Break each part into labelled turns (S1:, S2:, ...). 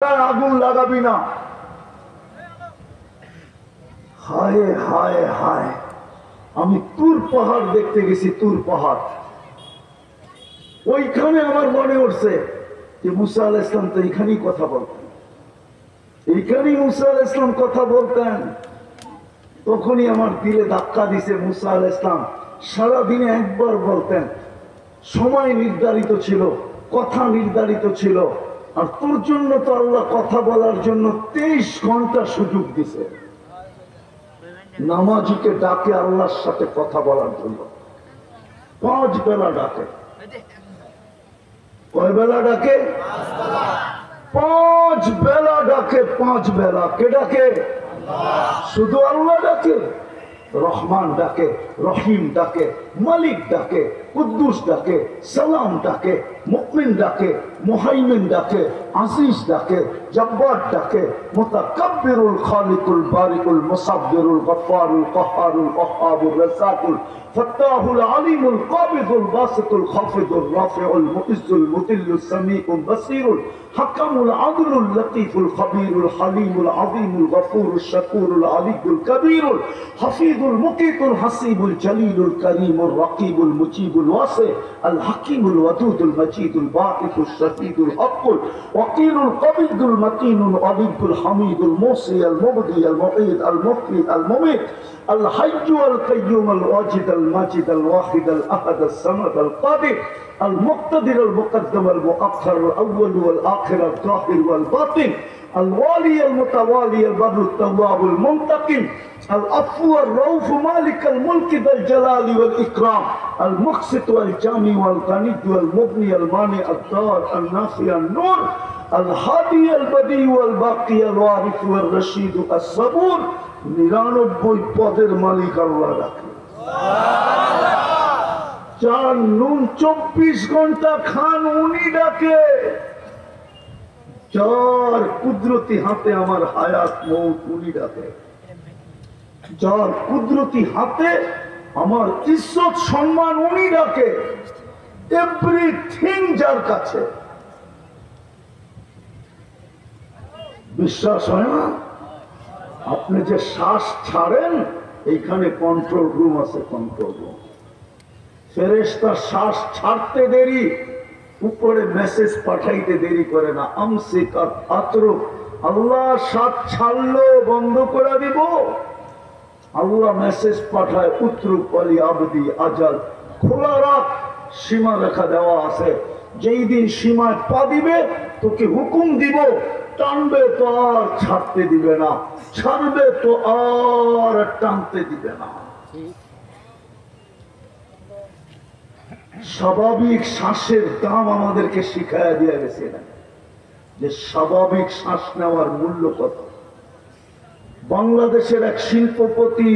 S1: আগুন লাগাবি না। হায় হায় হায়, আমি তুর পাহাড় দেখতে গেছি, তুর পাহাড়। ওইখানে আমার মনে উঠছে যে মুসা আলাইহিস সালাম তো এইখানেই কথা বলতেন, এইখানেই মুসা আলাইহিস সালাম কথা বলতেন। তখনই আমার দিলে ধাক্কা দিছে, মুসা আলাইহিস সালাম সারাদিনে একবার বলতেন। সময় নির্ধারিত ছিল, কথা নির্ধারিত ছিল। আর তোর জন্য তো আল্লাহ কথা বলার জন্য 23 ঘন্টা সুযোগ দিছে। নামাজিকে ডাকে আল্লাহর সাথে কথা বলার জন্য, 5 বেলা ডাকে। কয় বেলা ডাকে? 5 বেলা ডাকে। 5 বেলা কে ডাকে? শুধু আল্লাহ ডাকে? রহমান ডাকে, রহিম ডাকে, মালিক ডাকে, কুদ্দুস ডাকে, সালাম ডাকে, মুমিন ডাকে, মুহাইমিন ডাকে, আজিজ ডাকে, জব্বার ডাকে, মুতাকাব্বিরুল খালিকুল বারিকুল মুসাব্বিরুল গফফারুল কহ্হারুল ওয়াহ্হাবুর রাজ্জাকুল ফাত্তাহুল আলিমুল কাবিদুল বাসিতুল খাফিদুর রাফিউল মুইজ্জুল মুদিল্লুস সামিউল বাসীরুল হাকামুল আদলুল লতীফুল খবীরুল হালিমুল আযীমুল গফুরুশ শাকুরুল আলিয়ুল কবীরুল হাফিজুল মুকিতুল হাসিবুল জলিলুল করিমুর রাকিবুল মুজিবুল ওয়াসি আল হাকিমুল ওয়াদুদুল মজিদুল বাঈসুশ শাহীদুল হকুল ওয়াকিলুল কবিদুল মাতিনুল আলিয়ুল হামিদুল মুসি আল মুবদি আল মুঈদ আল মুফতি আল মুমিত আল হাইয়্যু আল কাইয়্যুম আল ওয়াজিদ আল মাজিদ আল ওয়াহিদ আল আহাদ আল সামাদ আল কাদির المقتدر المقدم المؤخر الأول والآخر الظاهر والباطن الوالي المتوالي البر التواب المنتقم العفو الرؤوف مالك الملك ذا الجلال والإكرام المقسط والجامع والغني والمغني المانع الدار النافع النور الهادي البديع والباقي الوارث والرشيد الصبور 99 পদের মালিক আল্লাহ রাখে। 4 নুন 24 ঘন্টা খান উনি ডাকে। 4 কুদরতি হাতে আমার হায়াত মৌত উনি ডাকে। 4 কুদরতি হাতে আমার ইজ্জত সম্মান উনি ডাকে। এভরিথিং যার কাছে। বিশ্বাস হয় না? আপনি যে শ্বাস ছাড়েন, এইখানে কন্ট্রোল রুম আছে, কন্ট্রোল রুম। ফেরেশতা শ্বাস ছাড়তে দেরি, উপরে মেসেজ পাঠাইতে দেরি করে না। আমসিক আতরুক, আল্লাহ শ্বাস ছাড়লো বন্ধ করে দিব, আল্লাহ মেসেজ পাঠায় উতরুক আলি আবদি আজাল, খোলা রাখ, সীমা রেখা দেওয়া আছে। যেই দিন সীমায় পা দিবে তোকে হুকুম দিব, টানবে তো আর ছাড়তে দিবে না, ছাড়বে তো আর টানতে দিবে না। স্বাভাবিক শ্বাসের দাম আমাদেরকে শিখাইয়া দিয়ে গেছে যে স্বাভাবিক শ্বাস নেওয়ার মূল্য কত। বাংলাদেশের এক শিল্পপতি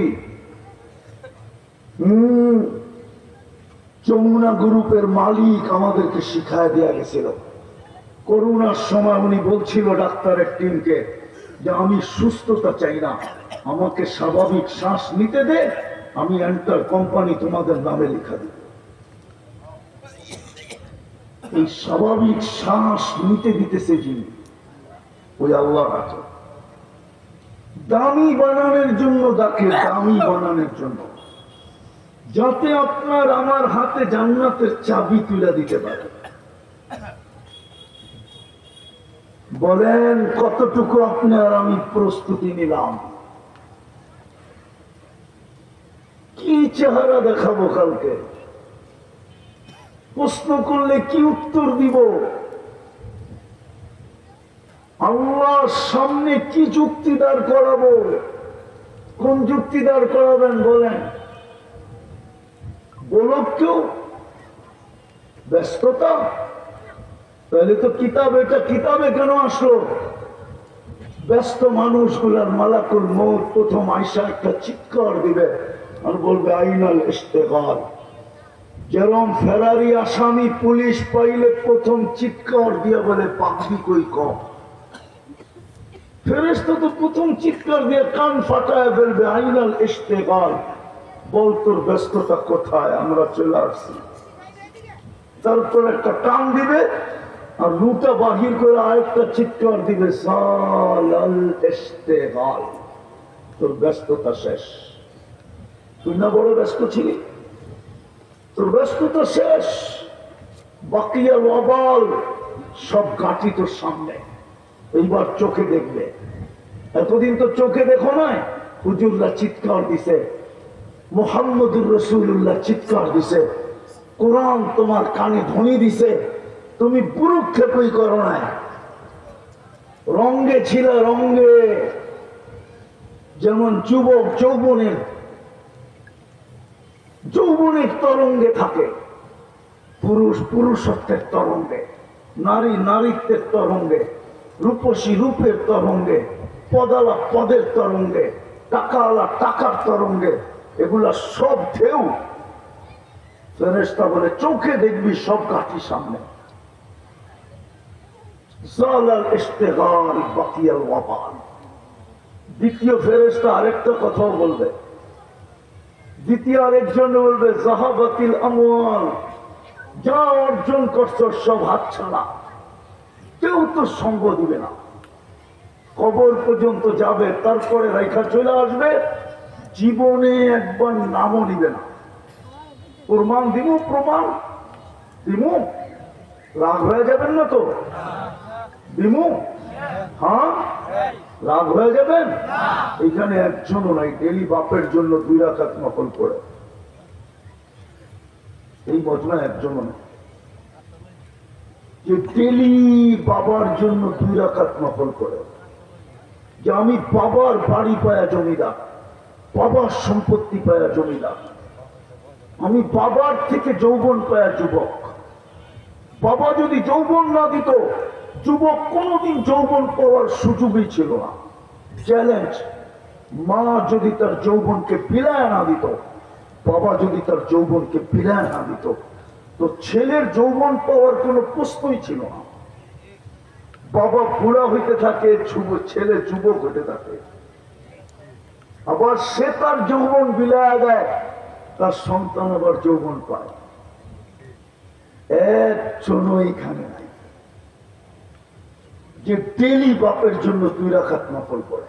S1: যমুনা গ্রুপের মালিক আমাদেরকে শিখাইয়া দেওয়া গেছিল। করোনার সময় উনি বলছিল ডাক্তারের টিমকে যে আমি সুস্থতা চাই না, আমাকে স্বাভাবিক শ্বাস নিতে দে, আমি এন্টার কোম্পানি তোমাদের নামে লিখা দিই। এই স্বাভাবিক শ্বাস নিতে দিতেছে যিনি, ওই আল্লাহ আছে। দামি বানানোর জন্য ডাকে, দামি বানানোর জন্য, যাতে আপনার আমার হাতে জান্নাতের চাবি তুলে দিতে পারে। বলেন কতটুকু আপনি আর আমি প্রস্তুতি নিলাম? কি চেহারা দেখাবো কালকে? প্রশ্ন করলে কি উত্তর দিব? আল্লাহর সামনে কি যুক্তি দাঁড় করাবো? কোন যুক্তি দাঁড় করাবেন বলেন? বলো কেউ ব্যস্ততা, তাহলে তো কিতাব, এটা কিতাবে কেন আসলো? ব্যস্ত মানুষগুলার মালাকুল মউত প্রথম আইসা একটা চিৎকার দিবে আর বলবে আইনাল ইস্তেগাল। যেরম ফেরারি আসামি পুলিশ পাইলে প্রথম চিৎকার দিয়ে বলে পাখি কই কম। ফেরেশতা তো প্রথম চিৎকার দিয়ে কান ফাটায় ফেলবে আইনাল ইস্তেগাল, বল তোর ব্যস্ততা কোথায়, আমরা চলে আসছি। তারপর একটা টান দিবে, আর রুটা বাহির করে আরেকটা চিৎকার দিবে, সালাল ইশতিগাল, তোর ব্যস্ততা শেষ। তুই না বড় ব্যস্ত ছিলি, তোর ব্যস্ততা শেষ। বাকিয়াল ওয়াবাল, সব গাঁটি তোর সামনে, এইবার চোখে দেখবে। এতদিন তো চোখে দেখো নাই, হুজুররা চিৎকার দিছে, মুহাম্মদুর রাসূলুল্লাহ চিৎকার দিছে, কোরআন তোমার কানে ধ্বনি দিছে, তুমি পুরুক্ষেপই করো নাই। রঙ্গে ছিল, রঙ্গে, যেমন যুবক যৌবনের তরঙ্গে থাকে, পুরুষ পুরুষত্বের তরঙ্গে, নারী নারীত্বের তরঙ্গে, রূপসী রূপের তরঙ্গে, পদালা পদের তরঙ্গে, টাকাওয়ালা টাকার তরঙ্গে, এগুলা সব ঢেউ। ফেরেশতা বলে চোখে দেখবি সব গাঁটি সামনে। জালাল ইশতিগাল বাকিয়াল ওয়াবাল। দ্বিতীয় ফেরেশতা আরেকটা কথাও বলবে, দ্বিতীয় আরেকজন বলবে, জাহাবাতিল আমওয়াল, যা অর্জন করছো সব হাতছাড়া, কেউ তো সঙ্গ দিবে না। কবর পর্যন্ত যাবে, তারপরে রেখা চলে আসবে, জীবনে একবার নামও নিবে না। প্রমাণ দিব, প্রমাণ দিব, রাগ হয়ে যাবেন না তো? দিব, হ্যাঁ রাগ হয়ে যাবেন? এখানে একজনও নাই ডেলি বাপের জন্য 2 রাকাত নফল করে, এই মজমা একজনও নেই যে ডেলি বাবার জন্য 2 রাকাত নফল করে, যে আমি বাবার বাড়ি পায়া জমিদার, বাবার সম্পত্তি পায়া জমিদার, আমি বাবার থেকে যৌবন পায়া যুবক। বাবা যদি যৌবন না দিত, যুবক কোনদিন যৌবন পাওয়ার সুযোগই ছিল না। চ্যালেঞ্জ, মা যদি তার যৌবনকে বিলায় না দিত, বাবা যদি তার যৌবনকে বিলায় না দিত, তো ছেলের যৌবন পাওয়ার কোনো প্রশ্নই ছিল না। বাবা বুড়া হইতে থাকে, ছেলে যুবক হইতে থাকে, আবার সে তার যৌবন বিলায় দেয়, তার সন্তান আবার যৌবন পায়। একজনও এখানে নাই যে ডেলি বাপের জন্য 2 রাকাত নফল করে।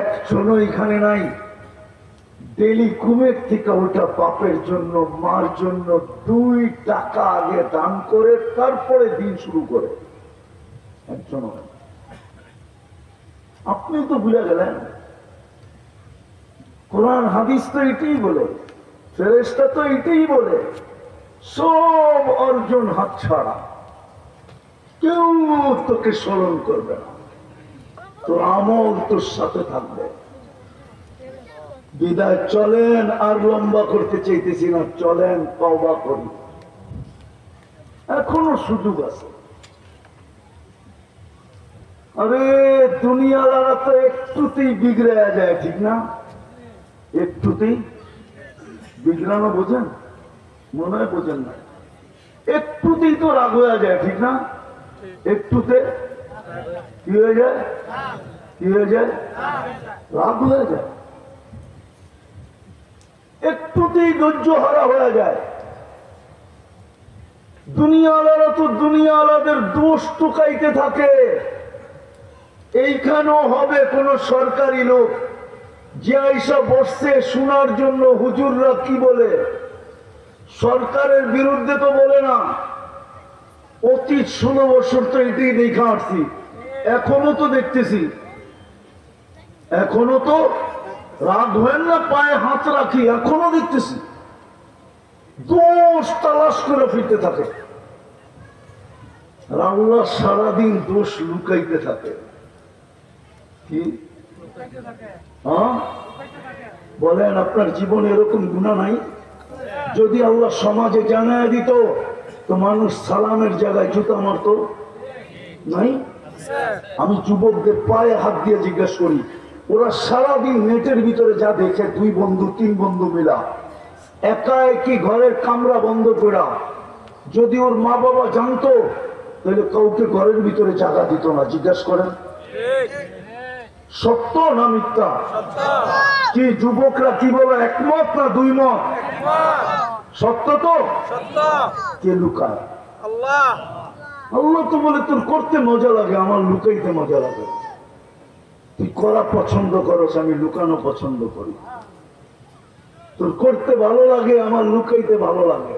S1: একজনও এখানে নাই ডেলি ঘুমের থেকে ওটা বাপের জন্য মার জন্য 2 টাকা আগে দান করে তারপরে দিন শুরু করে। একজনও নাই। আপনি তো ভুলে গেলেন, কোরআন হাদিস তো এটাই বলে, ফেরেশতা তো এটাই বলে, সব অর্জন হাতছাড়া, কেউ তোকে স্মরণ করবে না, তোর আমল তোর সাথে থাকবে। বিদায়, চলেন, আর লম্বা করতে চাইতেছি না, চলেন তওবা করি, এখনো সুযোগ আছে। আরে দুনিয়ালারা তো একটুতেই বিগড়ে যায়, ঠিক না? একটুতেই বিগড়ানো বোঝেন? মনে হয় বোঝেন না। একটুতেই তো রাগ হয়ে যায়, ঠিক না? একটুতে কি হয়ে যায়? কি হয়ে যায়? রাগ হয়ে যায়। একটুতেই ধৈর্য হারা হয়ে যায়। দুনিয়াওয়ালারা তো দুনিয়াওয়ালাদের দোষ টুকাইতে থাকে। এইখানেও হবে কোন সরকারি লোক যে আইসা বসছে শোনার জন্য হুজুররা কি বলে, সরকারের বিরুদ্ধে তো বলে না। অতীত 16 বছর তো এটাই দেখা আসছি, এখনো তো দেখতেছি, এখনো তো রাগ হয় না, পায়ে হাত রাখি, এখনো দেখতেছি দোষ তালাশ করে ফিরতে থাকে। আল্লাহ সারাদিন দোষ লুকাইতে থাকে। কি বলেন, আপনার জীবনে এরকম গুনাহ নাই? যদি আল্লাহ সমাজে জানায় দিত তো মানুষ সালামের জায়গায় জুতা মারত নাই? আমি যুবকদের পায়ে হাত দিয়ে জিজ্ঞেস করি, ওরা সারাদিন নেটের ভিতরে যা দেখে, 2 বন্ধু 3 বন্ধু মিলা একা একই ঘরের কামরা বন্ধ করা, যদি ওর মা বাবা জানতো তাহলে কাউকে ঘরের ভিতরে জায়গা দিত না। জিজ্ঞেস করেন, সত্য না মিথ্যা? কি যুবকরা কি বলে, একমত না 2 মত? সত্য তো? কে লুকায়? আল্লাহ তো বলে তোর করতে মজা লাগে, আমার লুকাইতে মজা লাগে। তুই করা পছন্দ করস, আমি লুকানো পছন্দ করি। তোর করতে ভালো লাগে, আমার লুকাইতে ভালো লাগে।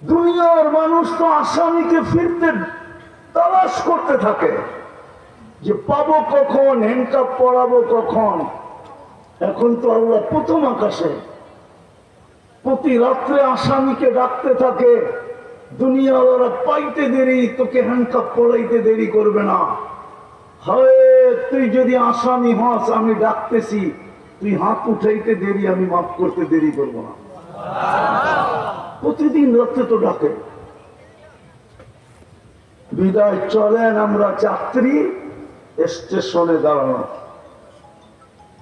S1: দুনিয়ার মানুষ তো আসামিকে ফিরতে তালাশ করতে থাকে যে পাবো কখন, হ্যান্ডকাপ পরাবো কখন। এখন তো আল্লাহ প্রথম আকাশে প্রতি রাত্রে আসামিকে ডাকতে থাকে। দুনিয়াওয়ালা পাইতে দেরি, তোকে হ্যান্ডকাপ পরাইতে দেরি করবে না। হয় তুই যদি আসামি হস, আমি ডাকতেছি, তুই হাত উঠাইতে দেরি, আমি মাফ করতে দেরি করবো না। প্রতিদিন রাত্রে তো ডাকে। বিদায় চলেন, আমরা যাত্রী, স্টেশনে দাঁড়ানো,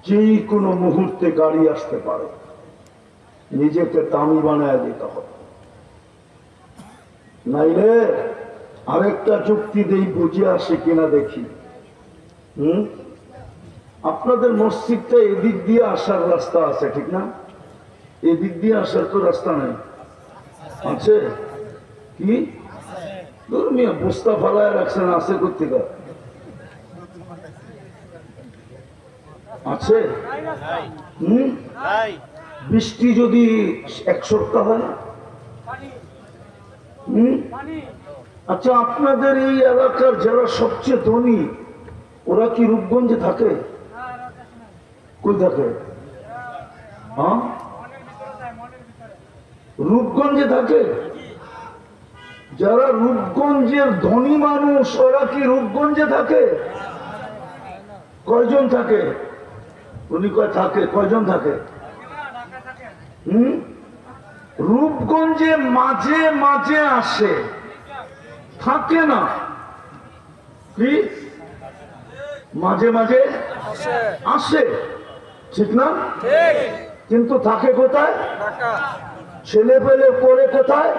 S1: যে কোনো মুহূর্তে গাড়ি আসতে পারে। নিজেকে দামি বানায় দিতে হবে, নাইলে আরেকটা যুক্তি দেই, বুঝে আসে কিনা দেখি। আপনাদের মসজিদটা এদিক দিয়ে আসার রাস্তা আছে, ঠিক না? এদিক দিয়ে আসার তো রাস্তা নাই, আছে কি? মিয়া বস্তা ফালায় রাখছেন, আছে কোথেকে? আছে? বৃষ্টি যদি এক সপ্তাহ হয় না? আচ্ছা, আপনাদের এই এলাকার যারা সবচেয়ে ধনী, ওরা কি রূপগঞ্জে থাকে? কই থাকে? হ্যাঁ, রূপগঞ্জে থাকে। যারা রূপগঞ্জের ধনী মানুষ, ওরা কি রূপগঞ্জে থাকে? কয়জন থাকে? উনি কয় থাকে, কয়জন থাকে? রূপগঞ্জে মাঝে মাঝে আসে, থাকে না। কি মাঝে মাঝে আসে, ঠিক না? কিন্তু থাকে কোথায়? ছেলে পেলে পড়ে কোথায়?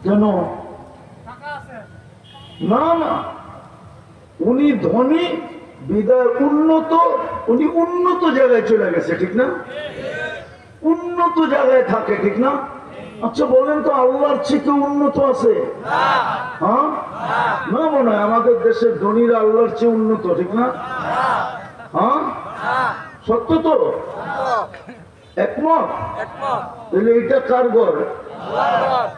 S1: কেন? না না, উনি ধনী বিদায় উন্নত, উনি উন্নত জায়গায় চলে গেছে, ঠিক না? উন্নত জায়গায় থাকে, ঠিক না? আচ্ছা বলেন তো, আল্লাহর চেয়ে উন্নত আছে? হ্যাঁ, না মনে হয়। আমাদের দেশের ধনীরা আল্লাহর চেয়ে উন্নত, ঠিক না? হ্যাঁ, সত্য তো? একমত? তাহলে এটা কার ঘর?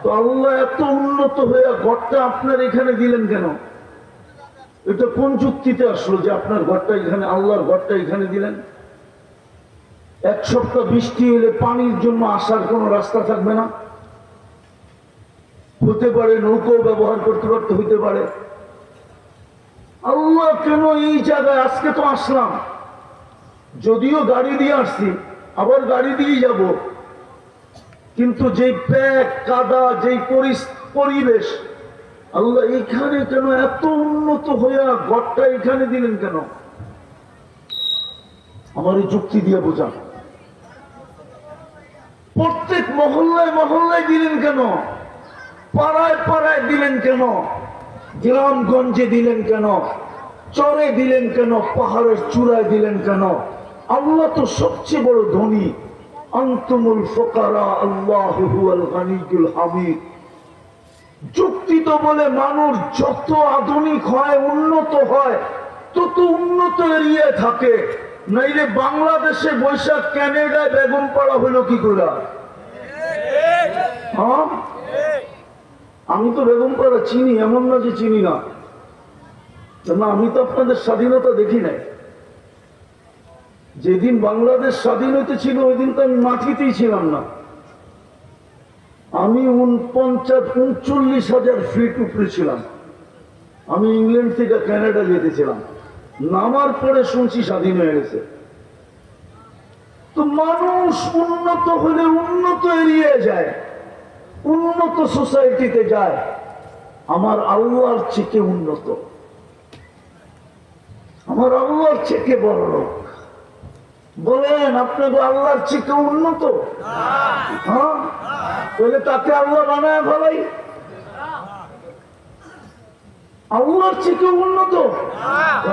S1: তো আল্লাহ এত উন্নত হয়ে ঘরটা আপনার এখানে দিলেন কেন? এটা কোন যুক্তিতে আসলো যে আপনার ঘরটা এখানে, আল্লাহর ঘরটা এখানে দিলেন? এক সপ্তাহ বৃষ্টি এলে পানির জন্য আসার কোন রাস্তা থাকবে না? হতে পারে নৌকো ব্যবহার করতে পারতে, হইতে পারে। আল্লাহ কেন এই জায়গায়? আজকে তো আসলাম, যদিও গাড়ি দিয়ে আসছি, আবার গাড়ি দিয়ে যাব, কিন্তু যেই প্যাক কাদা, যেই পরিবেশ, আল্লাহ এখানে কেন এত উন্নত হইয়া ঘরটা এখানে দিলেন কেন? আমার এই যুক্তি দিয়ে বোঝান। প্রত্যেক মহল্লায় মহল্লায় দিলেন কেন? পাড়ায় পাড়ায় দিলেন কেন? গ্রামগঞ্জে দিলেন কেন? চরে দিলেন কেন? পাহাড়ের চূড়ায় দিলেন কেন? আল্লাহ তো সবচেয়ে বড় ধনী। আনতুমুল ফুকারা আল্লাহু হুয়াল গানিয়ুল হামিদ। যুক্তি তো বলে মানুষ যত আধুনিক হয়, উন্নত হয়, তত উন্নত এরিয়ায় থাকে। নাইলে বাংলাদেশে বৈশাখ ক্যানাডায় বেগম পাড়া হলো কি করে? হ্যাঁ, আমি তো বেগম পাড়া চিনি, এমন না যে চিনি না। না, আমি তো আপনাদের স্বাধীনতা দেখি নাই। যেদিন বাংলাদেশ স্বাধীন হইতেছিল ওই দিন তো আমি মাটিতেই ছিলাম না। আমি 39,000 ফিট উপরে ছিলাম। আমি ইংল্যান্ড থেকে কানাডা যেতেছিলাম, নামার পরে শুনছি স্বাধীন হয়ে গেছে। তো মানুষ উন্নত হলে উন্নত এরিয়ায় যায়, উন্নত সোসাইটিতে যায়। আমার আল্লাহর চেয়ে উন্নত, আমার আল্লাহর চেয়ে বড় লোক। বলেন আপনাকে আল্লাহর চেয়ে উন্নত? হ্যাঁ, তাহলে তাকে আল্লাহ বানায় ভালাই। আল্লাহর চেয়ে উন্নত?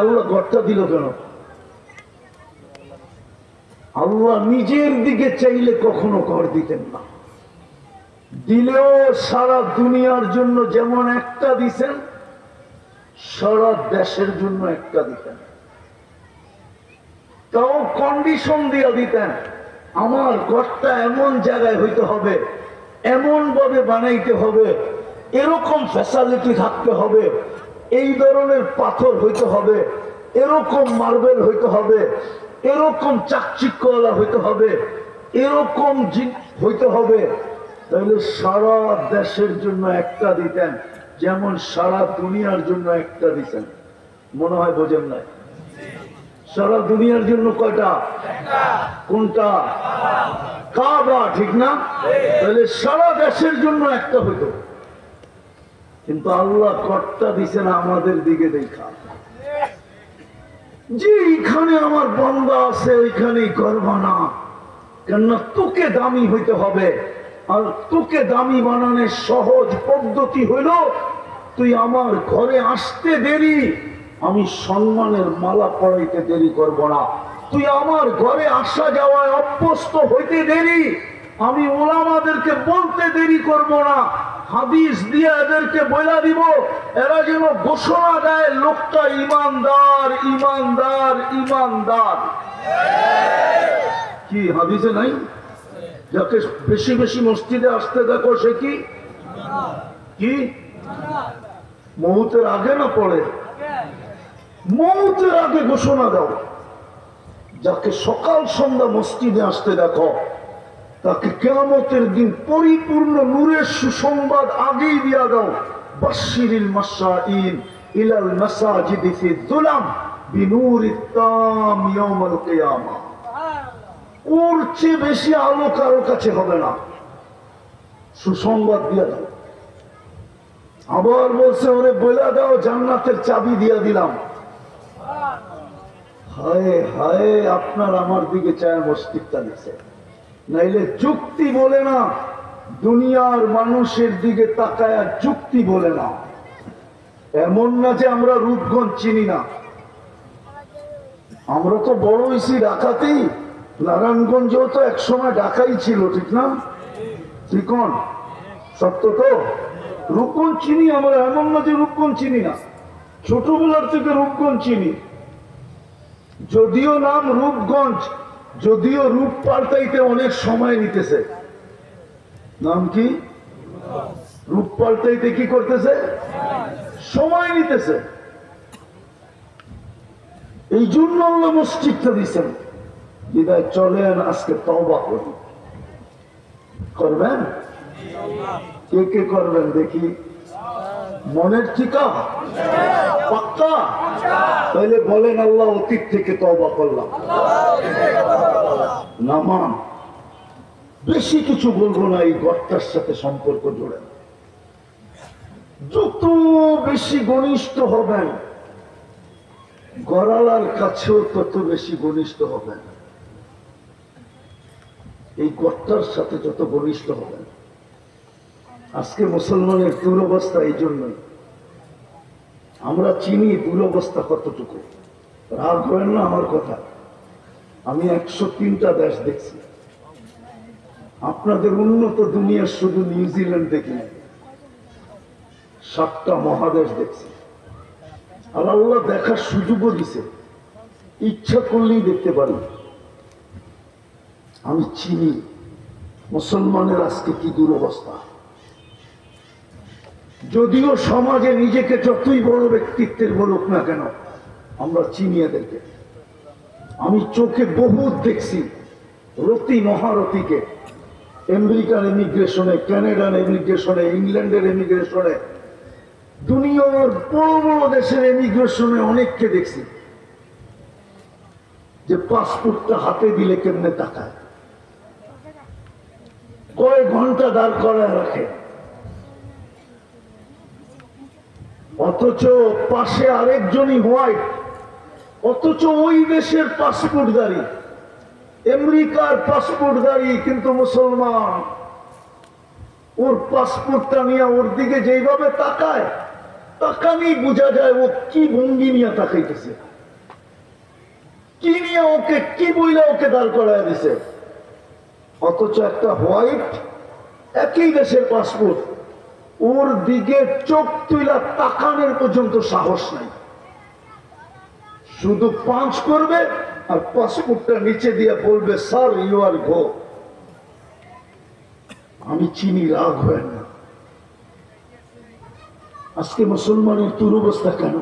S1: আল্লাহ ঘরটা দিল কেন? আল্লাহ নিজের দিকে চাইলে কখনো ঘর দিতেন না। দিলেও সারা দুনিয়ার জন্য যেমন একটা দিছেন, সারা দেশের জন্য একটা দিতেন। তাও কন্ডিশন দিয়ে দিতেন, আমার ঘরটা এমন জায়গায় হইতে হবে, এমন ভাবে বানাইতে হবে, এরকম ফ্যাসিলিটি থাকতে হবে, এই ধরনের পাথর হইতে হবে, এরকম মার্বেল হইতে হবে, এরকম চাকচিক্যওয়ালা হইতে হবে, এরকম হইতে হবে। তাহলে সারা দেশের জন্য একটা দিতেন, যেমন সারা দুনিয়ার জন্য একটা দিতেন। মনে হয় বোঝেন নাই? সারা দুনিয়ার জন্য কয়টা? কোনটা? কাবা, ঠিক না? তাহলে সারা দেশের জন্য একটা হইতো। কিন্তু আল্লাহ কর্তা দিছেন আমাদের দিকে দেখা, যে এখানে আমার বান্দা আছে ওইখানেই করবা না, কেননা তোকে দামি হইতে হবে। আর তোকে দামি বানানোর সহজ পদ্ধতি হইল, তুই আমার ঘরে আসতে দেরি, আমি সম্মানের মালা পড়াইতে দেরি করব না। তুই আমার ঘরে আসা যাওয়ায় অভ্যস্ত হইতে দেরি, আমি ওলামাদেরকে বলতে দেরি করব না। হাদিস দিয়ে এদেরকে বলে দিব, এরা যেন ঘোষণা দেয় লোকটা ইমানদার, ইমানদার, ইমানদার। কি হাদিসে নাই? যাকে বেশি বেশি মসজিদে আসতে দেখো সে কি কি মৌতের আগে না পড়ে? মৌতের আগে ঘোষণা দাও। যাকে সকাল সন্ধ্যা মসজিদে আসতে দেখো, তাকে কিয়ামতের দিন পরিপূর্ণ নূরের সুসংবাদ আগেই দিয়া দাও। বাশশিরিল মাশাঈন ইলাল মাসাজিদি ফি যুলাম বিনূরিত তাম ইয়াউমাল কিয়ামাহ। ওর চেয়ে বেশি আলো কারো কাছে হবে না, সুসংবাদ দিয়া দাও। আবার বলছে, ওরে বলে দাও জান্নাতের চাবি দিয়া দিলাম। হায় হায়, আপনার আমার দিকে চায় মস্তিষ্কটা দিচ্ছে, নাইলে যুক্তি বলে না। দুনিয়ার মানুষের দিকে তাকায় যুক্তি বলে না। এমন না যে আমরা রূপগঞ্জ চিনি না, আমরা তো বড় হয়েছি ঢাকাতেই। নারায়ণগঞ্জেও তো একসময় ঢাকাই ছিল, ঠিক না? ঠিক সত্য তো? রূপগঞ্জ চিনি আমরা, এমন না যে রূপগঞ্জ চিনি না। ছোটবেলার থেকে রূপগঞ্জ চিনি, যদিও নাম রূপগঞ্জ, যদিও রূপ পাল্টাইতে অনেক সময় নিতেছে। নাম কি? রূপ পাল্টাইতে কি করতেছে? সময় নিতেছে। এই জন্য আল্লাহ মসজিদটা দিচ্ছেন। বিদায় চলেন আজকে তওবা করি। করবেন? কে কে করবেন দেখি? মনের ঠিকা পাক্কা? তাহলে বলেন, আল্লাহ অতীত থেকে তওবা করলাম। নামান বেশি কিছু বলবো না, এই ঘরটার সাথে সম্পর্ক জোড়েন। যত বেশি ঘনিষ্ঠ হবেন, গড়ালার কাছেও তত বেশি ঘনিষ্ঠ হবেন। এই ঘরটার সাথে যত ঘনিষ্ঠ হবেন। আজকে মুসলমানের দুরবস্থা এই জন্যই। আমরা চিনি দুরবস্থা কতটুকু। রাগ করেন না আমার কথা। আমি 103টা দেশ দেখছি। আপনাদের উন্নত দুনিয়ার শুধু নিউজিল্যান্ড দেখি নাই, 7টা মহাদেশ দেখছি। আর আল্লাহ দেখার সুযোগও দিছে, ইচ্ছা করলেই দেখতে পারি। আমি চিনি মুসলমানের আজকে কি দুরবস্থা। যদিও সমাজে নিজেকে যতই বড় ব্যক্তিত্বের বলুক না কেন, আমরা চিনি এদেরকে। আমি চোখে বহুত দেখছি রতি মহারথীকে, আমেরিকান ইমিগ্রেশনে, কানাডান ইমিগ্রেশনে, ইংল্যান্ডের ইমিগ্রেশনে, দুনিয়ার বড় বড় দেশের ইমিগ্রেশনে অনেককে দেখছি যে পাসপোর্টটা হাতে দিলে কেমনে তাকায়, কয়েক ঘন্টা দাঁড় করায় রাখে। অথচ পাশে আরেকজনই হোয়াইট, অথচ ওই দেশের পাসপোর্টধারী, আমেরিকার পাসপোর্টধারী, কিন্তু মুসলমান। ওর পাসপোর্টটা নিয়ে ওর দিকে যেইভাবে তাকায়, তাকানি বোঝা যায় ও কি ভঙ্গি নিয়ে তাকাইতেছে, কি নিয়ে ওকে কি বইলে ওকে দাঁড় করায় দিছে। অথচ একটা হোয়াইট একই দেশের পাসপোর্ট, ওর দিকে চোখ তুইলা তাকানোর পর্যন্ত সাহস নাই। শুধু পাঁচ করবে আর পাসপোর্টটা নিচে দিয়ে বলবে স্যার ইউ আর গো। আমি চিনি, রাগ হয় না। আজকে মুসলমানের দুরবস্থা কেন?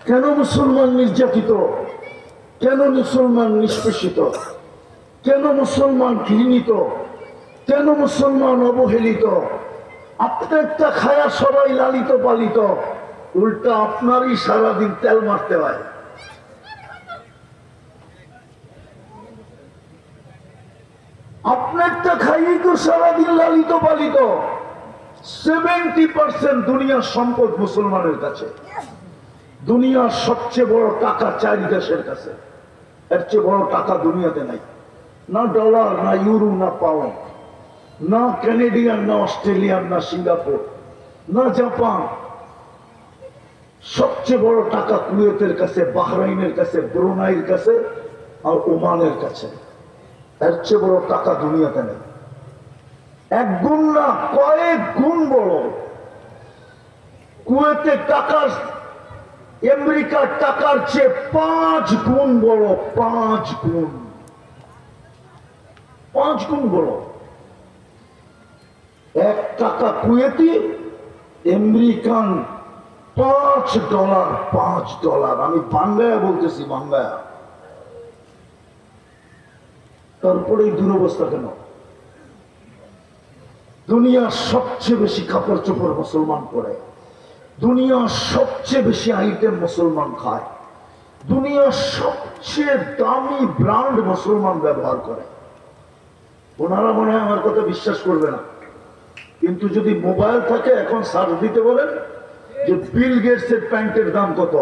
S1: কেন মুসলমান নির্যাতিত? কেন মুসলমান নিষ্পেষিত? কেন মুসলমান ঘৃণিত? কেন মুসলমান অবহেলিত? আপনারটা খায়া সবাই লালিত পালিত, উল্টা আপনারই সারাদিন তেল মারতে হয়। আপনারটা খাইয়েই তো সারাদিন লালিত পালিত। 70% দুনিয়ার সম্পদ মুসলমানের কাছে। দুনিয়ার সবচেয়ে বড় টাকা 4 দেশের কাছে। এর চেয়ে বড় টাকা দুনিয়াতে নাই। না ডলার, না ইউরো, না পাউন্ড, না কানাডিয়ান, না অস্ট্রেলিয়ান, না সিঙ্গাপুর, না জাপান। সবচেয়ে বড় টাকা কুয়েতের কাছে, বাহরাইনের কাছে, ব্রুনাইয়ের কাছে আর ওমানের কাছে। এর চেয়ে বড় টাকা দুনিয়াতে নেই। 1 গুণ না, কয়েক গুণ বড়। কুয়েতের টাকার আমেরিকার টাকার চেয়ে 5 গুণ বড়। 5 গুণ, 5 গুণ বড়। 1 টাকা কুয়েতি আমেরিকান $5। $5 আমি বাংলায় বলতেছি, বাংলায়। তারপরে এই দুরবস্থা কেন? দুনিয়ার সবচেয়ে বেশি কাপড় চোপড় মুসলমান পরে, দুনিয়ার সবচেয়ে বেশি আইটেম মুসলমান খায়, দুনিয়ার সবচেয়ে দামি ব্র্যান্ড মুসলমান ব্যবহার করে। ওনারা মনে হয় আমার কথা বিশ্বাস করবে না, কিন্তু যদি মোবাইল থাকে এখন সার্চ দিতে বলেন যে বিল গেটসের প্যান্টের দাম কত,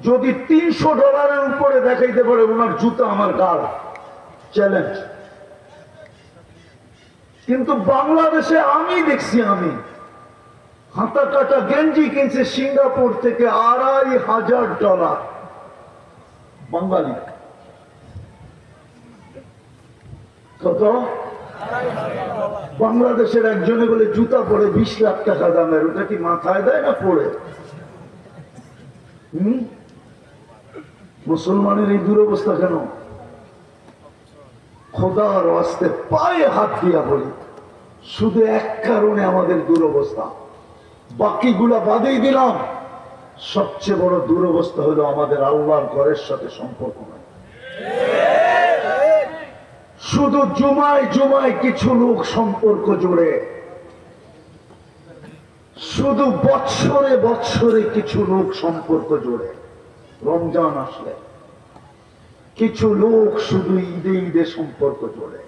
S1: যদি $300 উপরে দেখাইতে পারে ওনার জুতা আমার গাল, চ্যালেঞ্জ। কিন্তু বাংলাদেশে আমি দেখছি, আমি হাতা কাটা গেঞ্জি কিনছে সিঙ্গাপুর থেকে $2500 বাঙালি। কত? বাংলাদেশের একজনে বলে জুতা পরে 20 লাখ টাকা দামের। ওটা কি মাথায় দেয় না পড়ে? মুসলমানের এই দুরবস্থা কেন? খোদার ওয়াস্তে পায়ে হাত দিয়া বলি, শুধু এক কারণে আমাদের দুরবস্থা। বাকিগুলা বাদেই দিলাম, সবচেয়ে বড় দুরবস্থা হলো আমাদের আল্লাহর ঘরের সাথে সম্পর্ক নাই। শুধু জুমায় জুমায় কিছু লোক সম্পর্ক জোড়ে, শুধু বৎসরে বৎসরে কিছু লোক সম্পর্ক জোড়ে। রমজান আসলে কিছু লোক শুধু ঈদে ঈদে সম্পর্ক জোড়ে।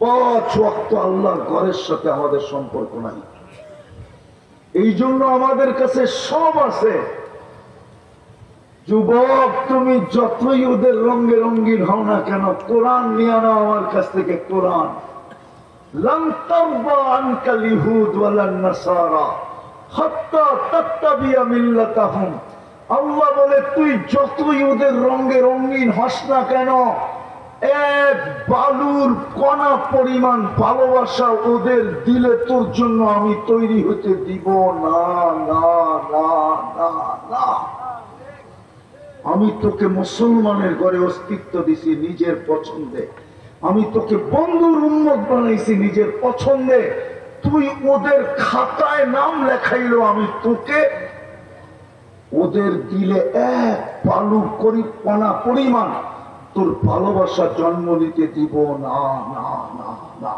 S1: 5 ওয়াক্ত আল্লাহর ঘরের সাথে আমাদের সম্পর্ক নাই। এই জন্য আমাদের কাছে সব আছে। যুবক, তুমি যতই ওদের রঙে রঙিন হও না কেন, কোরআন নিয়ে নাও আমার কাছ থেকে। কোরআন, লান তারবা আনকাল ইহুদ ওয়ালান নাসারা হাত্তা তাত্তাবিয়া মিল্লাতাহুম। আল্লাহ বলে তুই যতই ওদের রঙে রঙিন হস না কেন, এক বালুর কণা পরিমাণ ভালোবাসা ওদের দিলে তোর জন্য আমি তৈরি হতে দিব না, না, না, না, না। আমি তোকে মুসলমানের ঘরে অস্তিত্ব দিছি নিজের পছন্দে। আমি তোকে বন্ধুর উম্মত বানাইছি নিজের পছন্দে। তুই ওদের খাতায় নাম লেখাইলো, আমি তোকে ওদের দিলে এক বালুর কণা পরিমাণ তোর ভালোবাসা জন্ম নিতে দিব না, না, না, না।